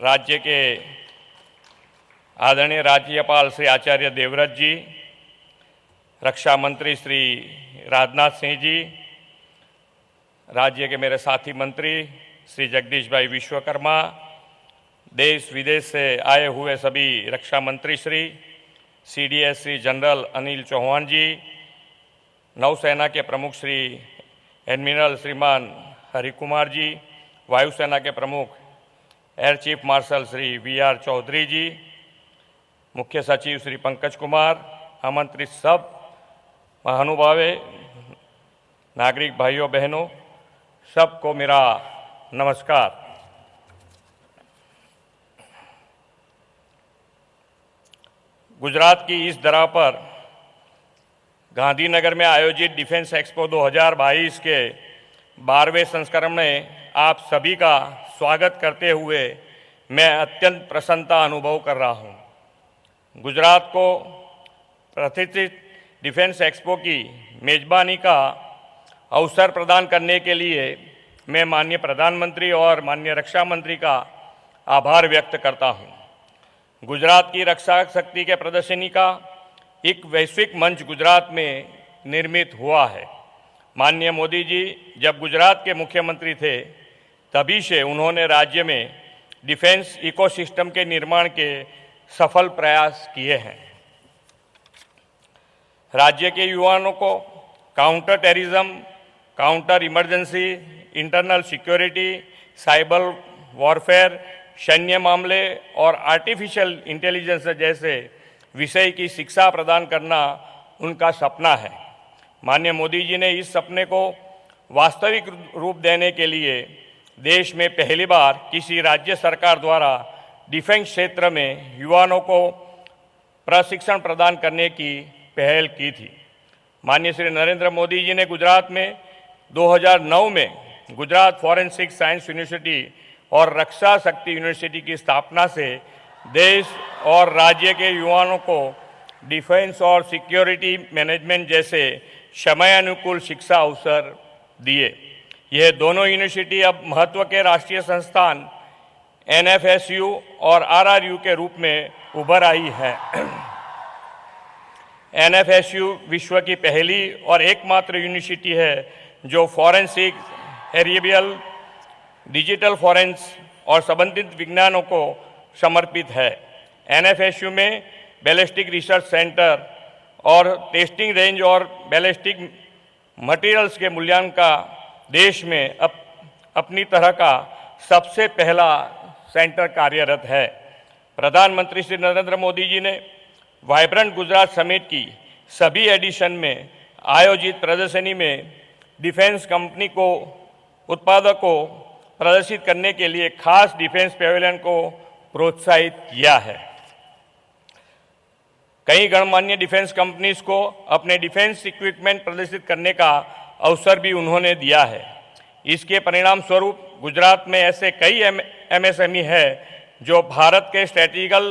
राज्य के आदरणीय राज्यपाल श्री आचार्य देवव्रत जी, रक्षा मंत्री श्री राजनाथ सिंह जी, राज्य के मेरे साथी मंत्री श्री जगदीश भाई विश्वकर्मा, देश विदेश से आए हुए सभी रक्षा मंत्री श्री CDS श्री जनरल अनिल चौहान जी, नौसेना के प्रमुख श्री एडमिरल श्रीमान हरिकुमार जी, वायुसेना के प्रमुख air chief marshal Shri VR Chaudhary ji, मुख्य सचिव श्री पंकज कुमार, आमंत्रित सब महानुभावे, नागरिक भाइयों बहनों, सबको मेरा नमस्कार। गुजरात की इस धरा पर गांधीनगर में आयोजित डिफेंस एक्सपो 2022 के 12वें संस्करण में आप सभी का स्वागत करते हुए मैं अत्यंत प्रसन्नता अनुभव कर रहा हूं। गुजरात को प्रतिष्ठित डिफेंस एक्सपो की मेजबानी का अवसर प्रदान करने के लिए मैं माननीय प्रधानमंत्री और माननीय रक्षा मंत्री का आभार व्यक्त करता हूं। गुजरात की रक्षा शक्ति के प्रदर्शनी का एक वैश्विक मंच गुजरात में निर्मित हुआ है। माननीय मोदी जी जब गुजरात के मुख्यमंत्री थे तभी से उन्होंने राज्य में डिफेंस इकोसिस्टम के निर्माण के सफल प्रयास किए हैं। राज्य के युवाओं को counter terrorism, counter emergency, internal security, cyber warfare, सैन्य मामले और आर्टिफिशियल इंटेलिजेंस जैसे विषय की शिक्षा प्रदान करना उनका सपना है। माननीय मोदी जी ने इस सपने को वास्तविक रूप देने के लिए देश में पहली बार किसी राज्य सरकार द्वारा डिफेंस क्षेत्र में युवाओं को प्रशिक्षण प्रदान करने की पहल की थी। माननीय श्री नरेंद्र मोदी जी ने गुजरात में 2009 में गुजरात फॉरेंसिक साइंस यूनिवर्सिटी और रक्षा शक्ति यूनिवर्सिटी की स्थापना से देश और राज्य के युवाओं को डिफेंस और सिक्योरिटी मैनेजमेंट जैसे समयानुकूल शिक्षा अवसर दिए। यह दोनों यूनिवर्सिटी अब महत्व के राष्ट्रीय संस्थान NFSU और RRU के रूप में उभर आई है। NFSU विश्व की पहली और एकमात्र यूनिवर्सिटी है जो फॉरेंसिक, हेरिबियल, डिजिटल फॉरेंस और संबंधित विज्ञानों को समर्पित है। NFSU में बैलिस्टिक रिसर्च सेंटर और टेस्टिंग रेंज और बैलिस्टिक मटेरियल्स के मूल्यांकन का देश में अपनी तरह का सबसे पहला सेंटर कार्यरत है। प्रधानमंत्री श्री नरेंद्र मोदी जी ने वाइब्रेंट गुजरात समिट की सभी एडिशन में आयोजित प्रदर्शनी में डिफेंस कंपनी को उत्पादों को प्रदर्शित करने के लिए खास डिफेंस पेविलियन को प्रोत्साहित किया है। कई गणमान्य डिफेंस कंपनीज को अपने डिफेंस इक्विपमेंट प्रदर्शित करने का अवसर भी उन्होंने दिया है। इसके परिणाम स्वरूप गुजरात में ऐसे कई MSME है जो भारत के स्ट्रेटेजिकल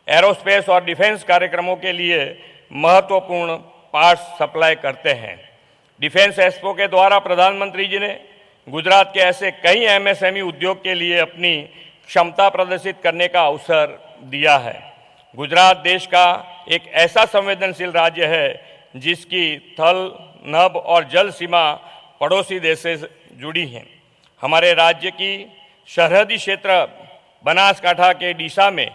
एरोस्पेस और डिफेंस कार्यक्रमों के लिए महत्वपूर्ण पार्ट्स सप्लाई करते हैं। डिफेंस एक्सपो के द्वारा प्रधानमंत्री जी ने गुजरात के ऐसे कई MSME उद्योग के लिए अपनी क्षमता प्रदर्शित करने का अवसर दिया है। गुजरात देश का एक ऐसा संवेदनशील राज्य है जिसकी थल, नभ और जल सीमा पड़ोसी देश से जुड़ी हैं। हमारे राज्य की सरहदी क्षेत्र बनासकांठा के डीसा में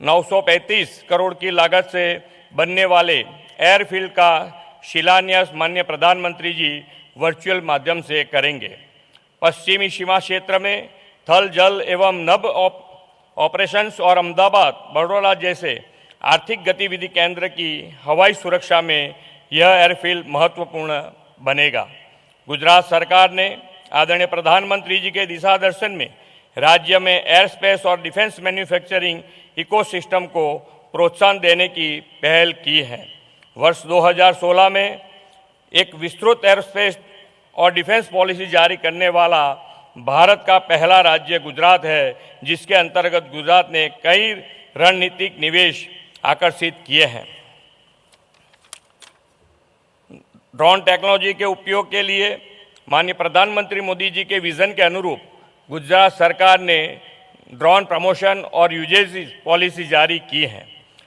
935 करोड़ की लागत से बनने वाले एयरफील्ड का शिलान्यास माननीय प्रधानमंत्री जी वर्चुअल माध्यम से करेंगे। पश्चिमी सीमा क्षेत्र में थल, जल एवं नभ ऑपरेशंस और अहमदाबाद, बड़ौदा जैसे आर्थिक गतिविधि केंद्र की हवाई सुरक्षा में यह एयरफील्ड महत्वपूर्ण बनेगा। गुजरात सरकार ने आदरणीय प्रधानमंत्री जी के दिशा दर्शन में राज्य में एयर स्पेस और डिफेंस मैन्युफैक्चरिंग इकोसिस्टम को प्रोत्साहन देने की पहल की है। वर्ष 2016 में एक विस्तृत एयरस्पेस और डिफेंस पॉलिसी जारी करने वाला भारत का पहला राज्य गुजरात है, जिसके अंतर्गत गुजरात ने कई रणनीतिक निवेश आकर्षित किए हैं। ड्रोन टेक्नोलॉजी के उपयोग के लिए माननीय प्रधानमंत्री मोदी जी के विजन के अनुरूप गुजरात सरकार ने ड्रोन प्रमोशन और यूजेज पॉलिसी जारी की हैं।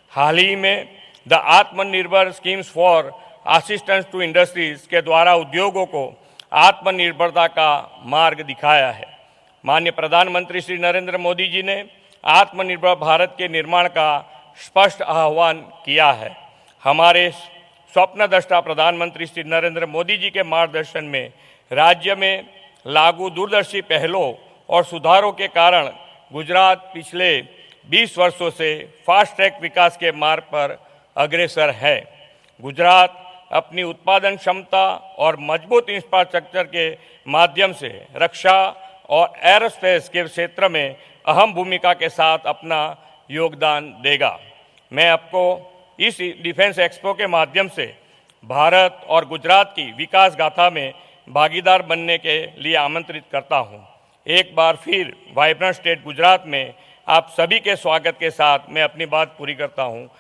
हाल ही में the Atmanirbhar schemes for assistance to industries के द्वारा उद्योगों को आत्मनिर्भरता का मार्ग दिखाया है। माननीय प्रधानमंत्री श्री नरेंद्र मोदी जी ने आत्मनिर्भर भारत के निर्माण का स्पष्ट आह्वान किया है। हमारे स्वप्नद्रष्टा प्रधानमंत्री श्री नरेंद्र मोदी जी के मार्गदर्शन में राज्य में लागू दूरदर्शी पहलों और सुधारों के कारण गुजरात पिछले 20 वर्षों से फास्ट ट्रैक विकास के मार्ग पर अग्रसर है। गुजरात अपनी उत्पादन क्षमता और मजबूत इंफ्रास्ट्रक्चर के माध्यम से रक्षा और एरोस्पेस के क्षेत्र में अहम भूमिका के साथ अपना योगदान देगा। मैं आपको इस डिफेंस एक्सपो के माध्यम से भारत और गुजरात की विकास गाथा में भागीदार बनने के लिए आमंत्रित करता हूं। एक बार फिर वाइब्रेंट स्टेट गुजरात में आप सभी के स्वागत के साथ मैं अपनी बात पूरी करता हूं।